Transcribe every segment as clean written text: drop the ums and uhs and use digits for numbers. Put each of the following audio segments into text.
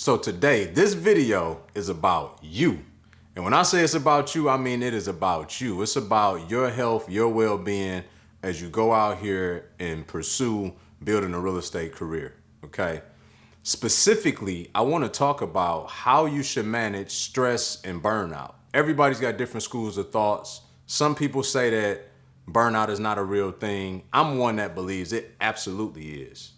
So today, this video is about you. And when I say it's about you, I mean it is about you. It's about your health, your well-being as you go out here and pursue building a real estate career, okay? Specifically, I want to talk about how you should manage stress and burnout. Everybody's got different schools of thoughts. Some people say that burnout is not a real thing. I'm one that believes it absolutely is.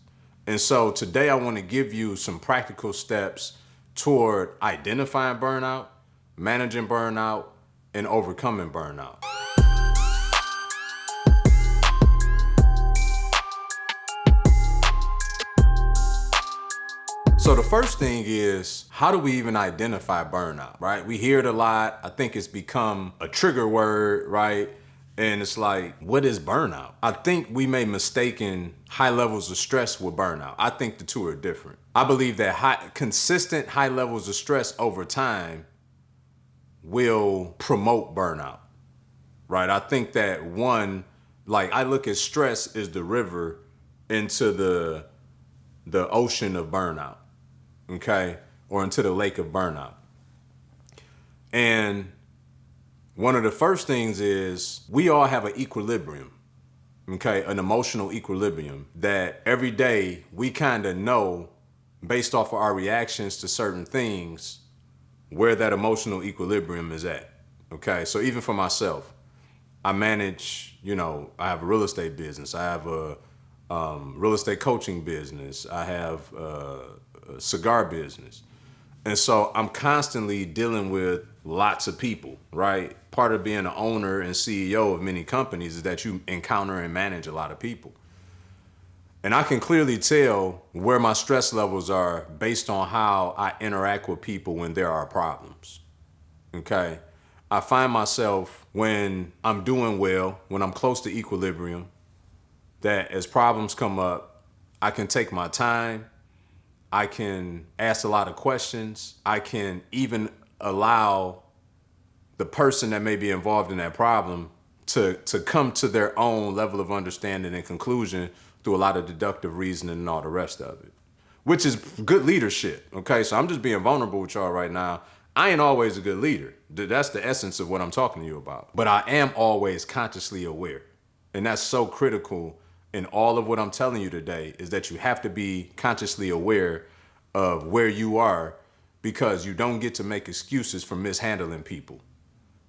And so today I want to give you some practical steps toward identifying burnout, managing burnout, and overcoming burnout. So the first thing is, how do we even identify burnout, right? We hear it a lot. I think it's become a trigger word, right? And it's like, what is burnout? I think we may mistaken high levels of stress with burnout. I think the two are different. I believe that consistent high levels of stress over time will promote burnout, right? I think that I look at stress as the river into the ocean of burnout, okay? Or into the lake of burnout. And one of the first things is we all have an equilibrium, okay? An emotional equilibrium that every day we kind of know based off of our reactions to certain things where that emotional equilibrium is at, okay? So even for myself, I manage, I have a real estate business. I have a real estate coaching business. I have a cigar business. And so I'm constantly dealing with lots of people, right? Part of being an owner and CEO of many companies is that you encounter and manage a lot of people. And I can clearly tell where my stress levels are based on how I interact with people when there are problems, okay? I find myself when I'm doing well, when I'm close to equilibrium, that as problems come up, I can take my time. I can ask a lot of questions. I can even allow the person that may be involved in that problem to come to their own level of understanding and conclusion through a lot of deductive reasoning and all the rest of it, which is good leadership, okay? So I'm just being vulnerable with y'all right now. I ain't always a good leader. That's the essence of what I'm talking to you about. But I am always consciously aware. And that's so critical in all of what I'm telling you today, is that you have to be consciously aware of where you are, because you don't get to make excuses for mishandling people.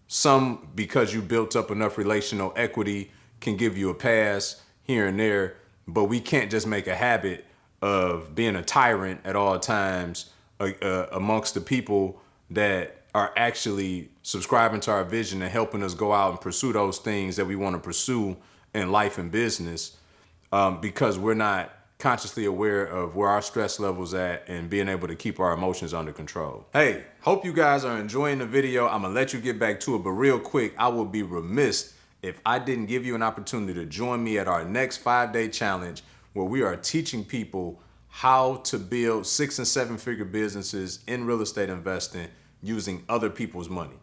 Some, because you built up enough relational equity, can give you a pass here and there, but we can't just make a habit of being a tyrant at all times amongst the people that are actually subscribing to our vision and helping us go out and pursue those things that we want to pursue in life and business, because we're not consciously aware of where our stress level's at and being able to keep our emotions under control. Hey, hope you guys are enjoying the video. I'm gonna let you get back to it, but real quick, I would be remiss if I didn't give you an opportunity to join me at our next 5-day challenge, where we are teaching people how to build 6- and 7-figure businesses in real estate investing using other people's money.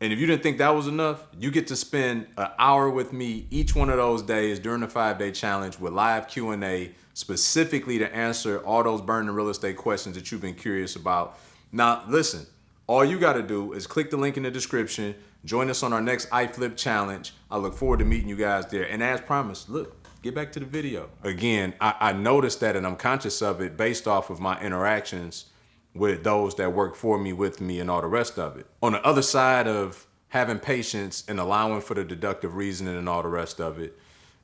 And if you didn't think that was enough, you get to spend an hour with me each one of those days during the 5-day challenge with live Q&A, specifically to answer all those burning real estate questions that you've been curious about. Now, listen, all you got to do is click the link in the description, join us on our next iFlip challenge. I look forward to meeting you guys there. And as promised, look, get back to the video. Again, I noticed that, and I'm conscious of it based off of my interactions with those that work for me, with me, and all the rest of it. On the other side of having patience and allowing for the deductive reasoning and all the rest of it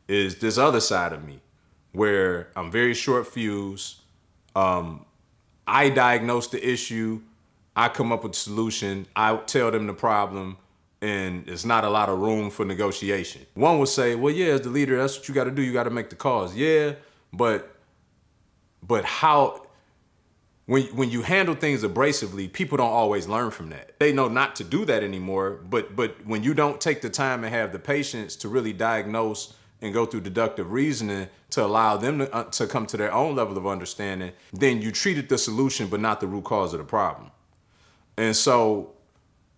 is this other side of me where I'm very short fuse. I diagnose the issue. I come up with a solution. I tell them the problem, and there's not a lot of room for negotiation. One would say, well, yeah, as the leader, that's what you got to do. You got to make the calls. Yeah, but how? When you handle things abrasively, people don't always learn from that. They know not to do that anymore, but when you don't take the time and have the patience to really diagnose and go through deductive reasoning to allow them to come to their own level of understanding, then you treated the solution but not the root cause of the problem. And so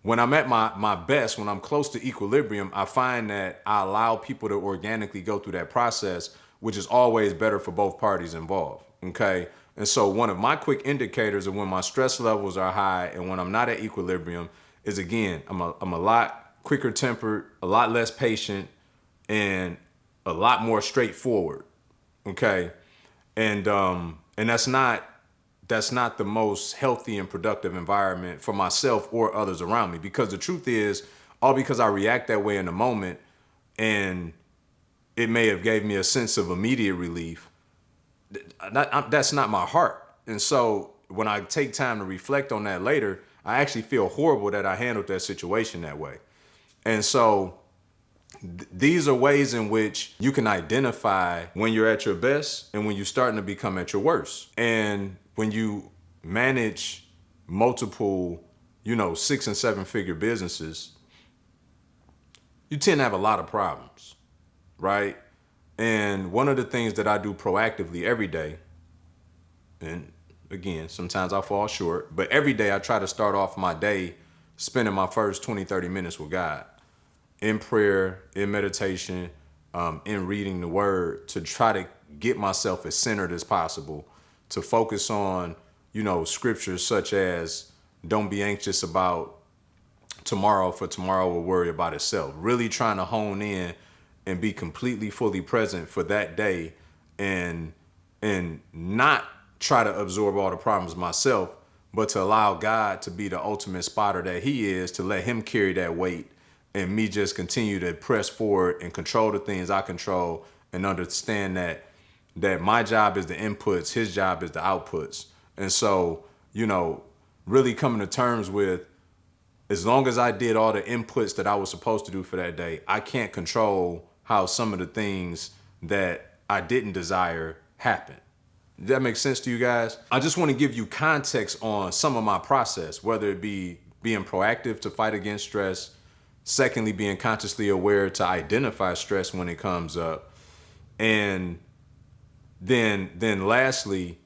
when I'm at my best, when I'm close to equilibrium, I find that I allow people to organically go through that process, which is always better for both parties involved, okay? And so one of my quick indicators of when my stress levels are high and when I'm not at equilibrium is, again, I'm a lot quicker tempered, a lot less patient, and a lot more straightforward. Okay. And that's not the most healthy and productive environment for myself or others around me. Because the truth is, all because I react that way in the moment, and it may have gave me a sense of immediate relief, that's not my heart. And so when I take time to reflect on that later, I actually feel horrible that I handled that situation that way. And so these are ways in which you can identify when you're at your best and when you're starting to become at your worst. And when you manage multiple, 6 and 7 figure businesses, you tend to have a lot of problems, right? And one of the things that I do proactively every day, and again, sometimes I fall short, but every day I try to start off my day spending my first 20, 30 minutes with God in prayer, in meditation, in reading the word, to try to get myself as centered as possible, to focus on, scriptures such as don't be anxious about tomorrow, for tomorrow will worry about itself. Really trying to hone in and be completely fully present for that day, and not try to absorb all the problems myself, but to allow God to be the ultimate spotter that he is, to let him carry that weight, and me just continue to press forward and control the things I control, and understand that my job is the inputs, his job is the outputs. And so, really coming to terms with, as long as I did all the inputs that I was supposed to do for that day, I can't control how some of the things that I didn't desire happen. Does that make sense to you guys? I just want to give you context on some of my process, whether it be being proactive to fight against stress, secondly, being consciously aware to identify stress when it comes up, and then lastly,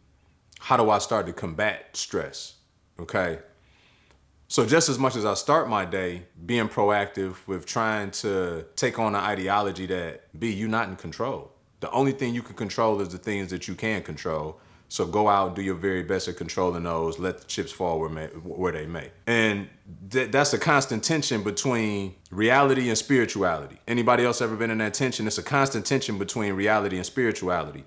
how do I start to combat stress? Okay. So just as much as I start my day being proactive with trying to take on the ideology that, you're not in control. The only thing you can control is the things that you can control. So go out and do your very best at controlling those. Let the chips fall where they may. And that's a constant tension between reality and spirituality. Anybody else ever been in that tension? It's a constant tension between reality and spirituality.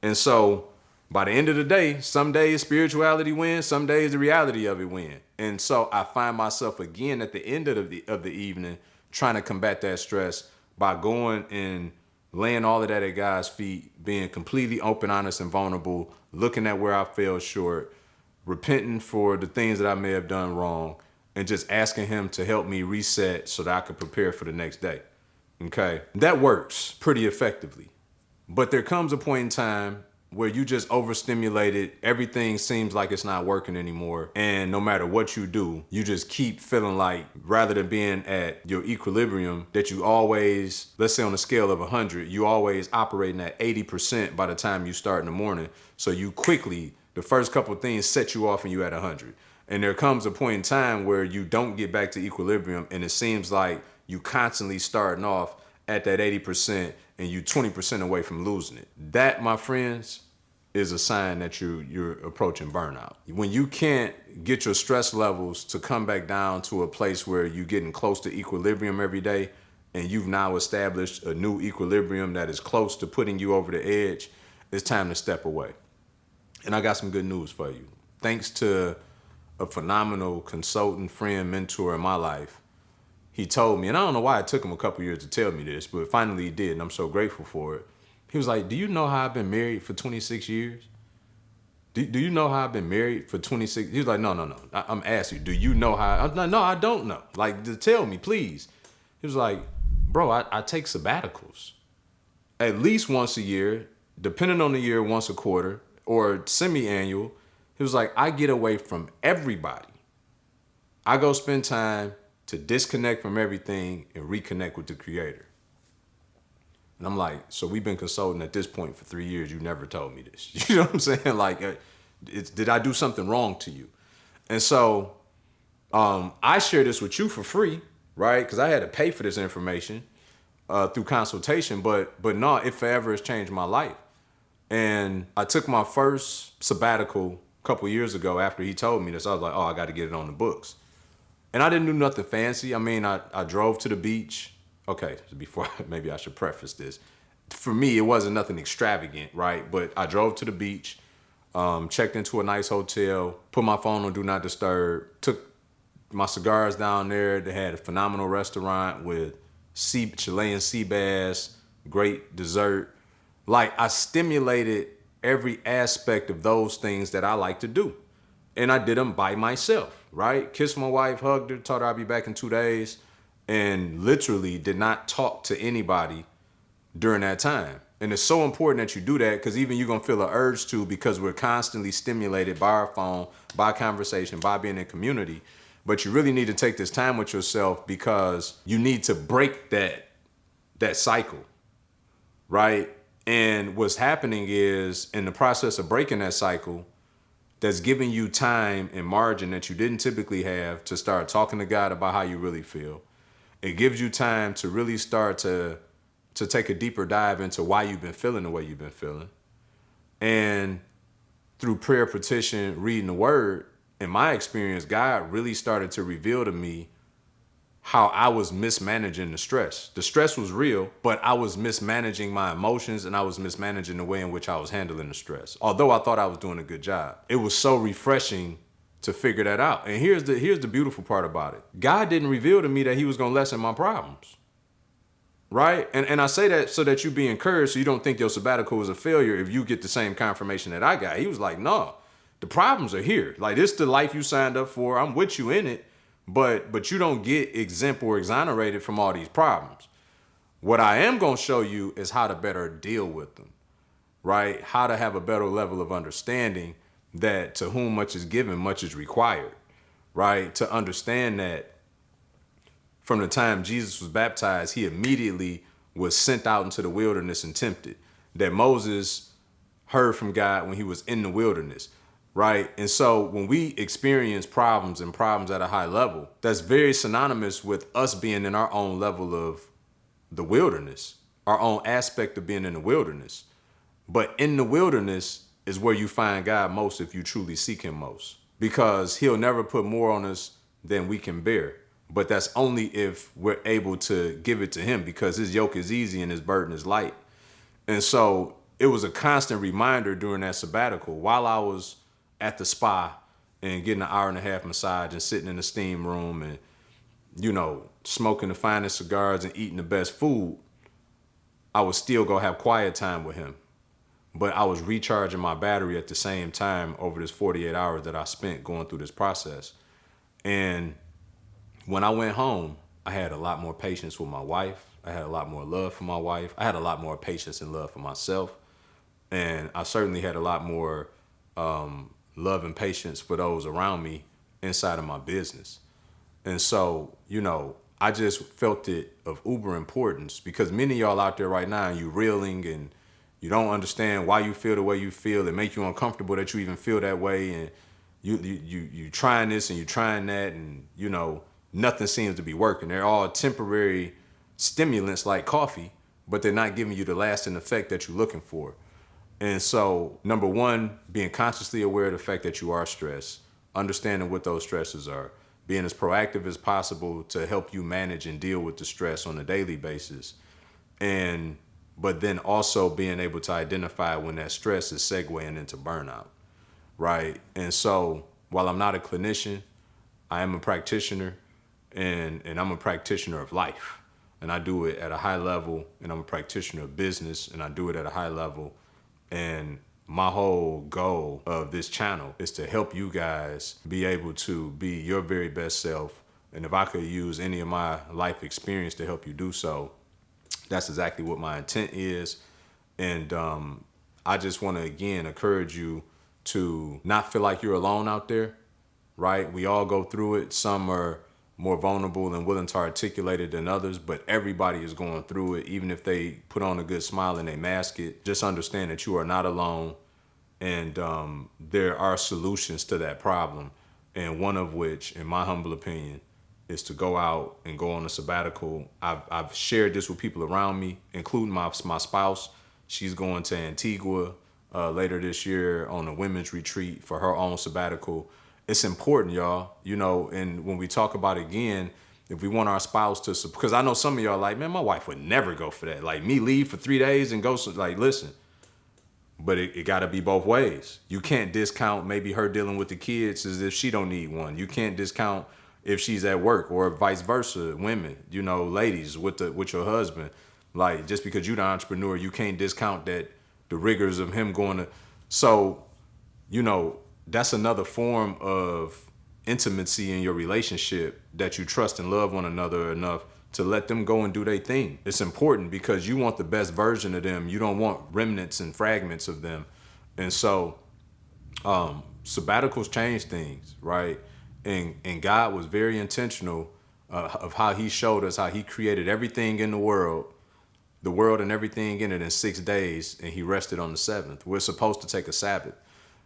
And so by the end of the day, some days spirituality wins, some days the reality of it wins. And so I find myself again at the end of the evening trying to combat that stress by going and laying all of that at God's feet, being completely open, honest, and vulnerable, looking at where I fell short, repenting for the things that I may have done wrong, and just asking him to help me reset so that I can prepare for the next day. Okay? That works pretty effectively. But there comes a point in time where you just overstimulated, everything seems like it's not working anymore. And no matter what you do, you just keep feeling like, rather than being at your equilibrium, that you always, let's say on a scale of 100, you always operating at 80% by the time you start in the morning. So you quickly, the first couple of things set you off and you at 100. And there comes a point in time where you don't get back to equilibrium, and it seems like you constantly starting off at that 80% and you 20% away from losing it. That, my friends, is a sign that you're approaching burnout. When you can't get your stress levels to come back down to a place where you're getting close to equilibrium every day, and you've now established a new equilibrium that is close to putting you over the edge, it's time to step away. And I got some good news for you. Thanks to a phenomenal consultant, friend, mentor in my life, he told me, and I don't know why it took him a couple years to tell me this, but finally he did, and I'm so grateful for it. He was like, do you know how I've been married for 26 years? Do you know how I've been married for 26? He was like, no. I'm asking you, do you know how? I'm like, no, I don't know. Like, tell me, please. He was like, bro, I take sabbaticals at least once a year, depending on the year, once a quarter, or semi-annual. He was like, I get away from everybody. I go spend time to disconnect from everything and reconnect with the Creator. And I'm like, so we've been consulting at this point for 3 years. You never told me this. You know what I'm saying? Like, did I do something wrong to you? And so I share this with you for free, right? Because I had to pay for this information through consultation. But no, it forever has changed my life. And I took my first sabbatical a couple years ago after he told me this. I was like, oh, I got to get it on the books. And I didn't do nothing fancy. I mean, I drove to the beach. Okay, before maybe I should preface this. For me, it wasn't nothing extravagant, right? But I drove to the beach, checked into a nice hotel, put my phone on Do Not Disturb, took my cigars down there. They had a phenomenal restaurant with Chilean sea bass, great dessert. Like, I stimulated every aspect of those things that I like to do. And I did them by myself, right? Kissed my wife, hugged her, told her I'd be back in 2 days, and literally did not talk to anybody during that time. And it's so important that you do that, because even you're going to feel an urge to, because we're constantly stimulated by our phone, by conversation, by being in community. But you really need to take this time with yourself, because you need to break that cycle, right? And what's happening is, in the process of breaking that cycle, that's giving you time and margin that you didn't typically have to start talking to God about how you really feel. It gives you time to really start to take a deeper dive into why you've been feeling the way you've been feeling. And through prayer, petition, reading the word, in my experience, God really started to reveal to me how I was mismanaging the stress. The stress was real, but I was mismanaging my emotions, and I was mismanaging the way in which I was handling the stress. Although I thought I was doing a good job. It was so refreshing to figure that out. And here's the beautiful part about it. God didn't reveal to me that he was going to lessen my problems. Right? And I say that so that you be encouraged, so you don't think your sabbatical was a failure if you get the same confirmation that I got. He was like, no, the problems are here. Like, this is the life you signed up for. I'm with you in it. But you don't get exempt or exonerated from all these problems. What I am going to show you is how to better deal with them, right? How to have a better level of understanding that to whom much is given, much is required, right? To understand that from the time Jesus was baptized, he immediately was sent out into the wilderness and tempted. That Moses heard from God when he was in the wilderness. Right. And so when we experience problems at a high level, that's very synonymous with us being in our own level of the wilderness, our own aspect of being in the wilderness. But in the wilderness is where you find God most if you truly seek him most, because he'll never put more on us than we can bear. But that's only if we're able to give it to him, because his yoke is easy and his burden is light. And so it was a constant reminder during that sabbatical while I was at the spa and getting an 1.5-hour massage and sitting in the steam room and, smoking the finest cigars and eating the best food, I was still going to have quiet time with him. But I was recharging my battery at the same time over this 48 hours that I spent going through this process. And when I went home, I had a lot more patience with my wife. I had a lot more love for my wife. I had a lot more patience and love for myself. And I certainly had a lot more love and patience for those around me inside of my business. And so, I just felt it of uber importance, because many of y'all out there right now, you reeling and you don't understand why you feel the way you feel. It makes you uncomfortable that you even feel that way. And you trying this and you trying that, and, nothing seems to be working. They're all temporary stimulants like coffee, but they're not giving you the lasting effect that you're looking for. And so, number one, being consciously aware of the fact that you are stressed, understanding what those stresses are, being as proactive as possible to help you manage and deal with the stress on a daily basis. But then also being able to identify when that stress is segueing into burnout, right? And so, while I'm not a clinician, I am a practitioner, and I'm a practitioner of life. And I do it at a high level, and I'm a practitioner of business, and I do it at a high level. And my whole goal of this channel is to help you guys be able to be your very best self. And if I could use any of my life experience to help you do so, that's exactly what my intent is. And I just want to, again, encourage you to not feel like you're alone out there, right? We all go through it. Some are more vulnerable and willing to articulate it than others, but everybody is going through it. Even if they put on a good smile and they mask it, just understand that you are not alone, and there are solutions to that problem. And one of which, in my humble opinion, is to go out and go on a sabbatical. I've shared this with people around me, including my spouse. She's going to Antigua later this year on a women's retreat for her own sabbatical. It's important, y'all. You know, and when we talk about it again, if we want our spouse to, because I know some of y'all like, man, my wife would never go for that. Like me leave for 3 days and go, like, listen, but it got to be both ways. You can't discount maybe her dealing with the kids as if she don't need one. You can't discount if she's at work, or vice versa. Women, you know, ladies with your husband, like, just because you're the entrepreneur, you can't discount that the rigors of him going to. So, you know, that's another form of intimacy in your relationship, that you trust and love one another enough to let them go and do their thing. It's important because you want the best version of them. You don't want remnants and fragments of them. And so sabbaticals change things, right? And God was very intentional of how he showed us how he created everything in the world and everything in it in 6 days, and he rested on the seventh. We're supposed to take a Sabbath,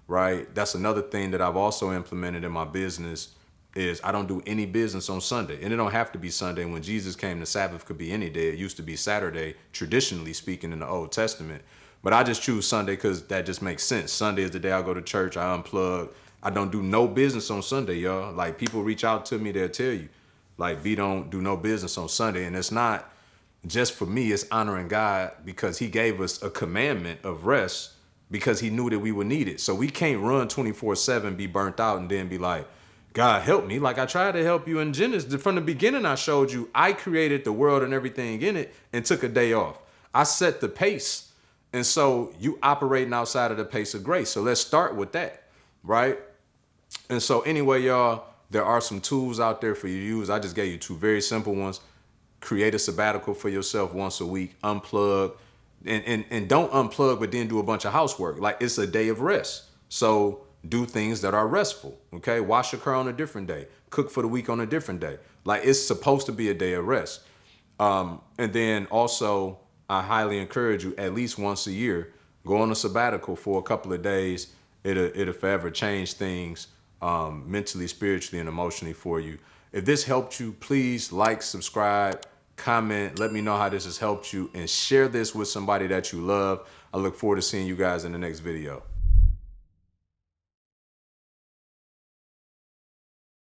right? That's another thing that I've also implemented in my business is I don't do any business on Sunday. And it don't have to be Sunday. When Jesus came, the Sabbath could be any day. It used to be Saturday, traditionally speaking, in the Old Testament. But I just choose Sunday because that just makes sense. Sunday is the day I go to church, I unplug. I don't do no business on Sunday, y'all. Like, people reach out to me, they'll tell you, like, B don't do no business on Sunday. And it's not just for me, it's honoring God because he gave us a commandment of rest because he knew that we would need it. So we can't run 24/7, be burnt out, and then be like, God help me. Like I tried to help you in Genesis. From the beginning, I showed you I created the world and everything in it and took a day off. I set the pace. And so you operating outside of the pace of grace. So let's start with that, right? And so anyway, y'all, there are some tools out there for you to use. I just gave you 2 very simple ones. Create a sabbatical for yourself once a week. Unplug. And don't unplug, but then do a bunch of housework. Like, it's a day of rest. So do things that are restful. Okay. Wash your car on a different day. Cook for the week on a different day. Like, it's supposed to be a day of rest. And then also, I highly encourage you, at least once a year, go on a sabbatical for a couple of days. It'll forever change things mentally, spiritually, and emotionally for you. If this helped you, please like, subscribe, comment, let me know how this has helped you, and share this with somebody that you love. I look forward to seeing you guys in the next video.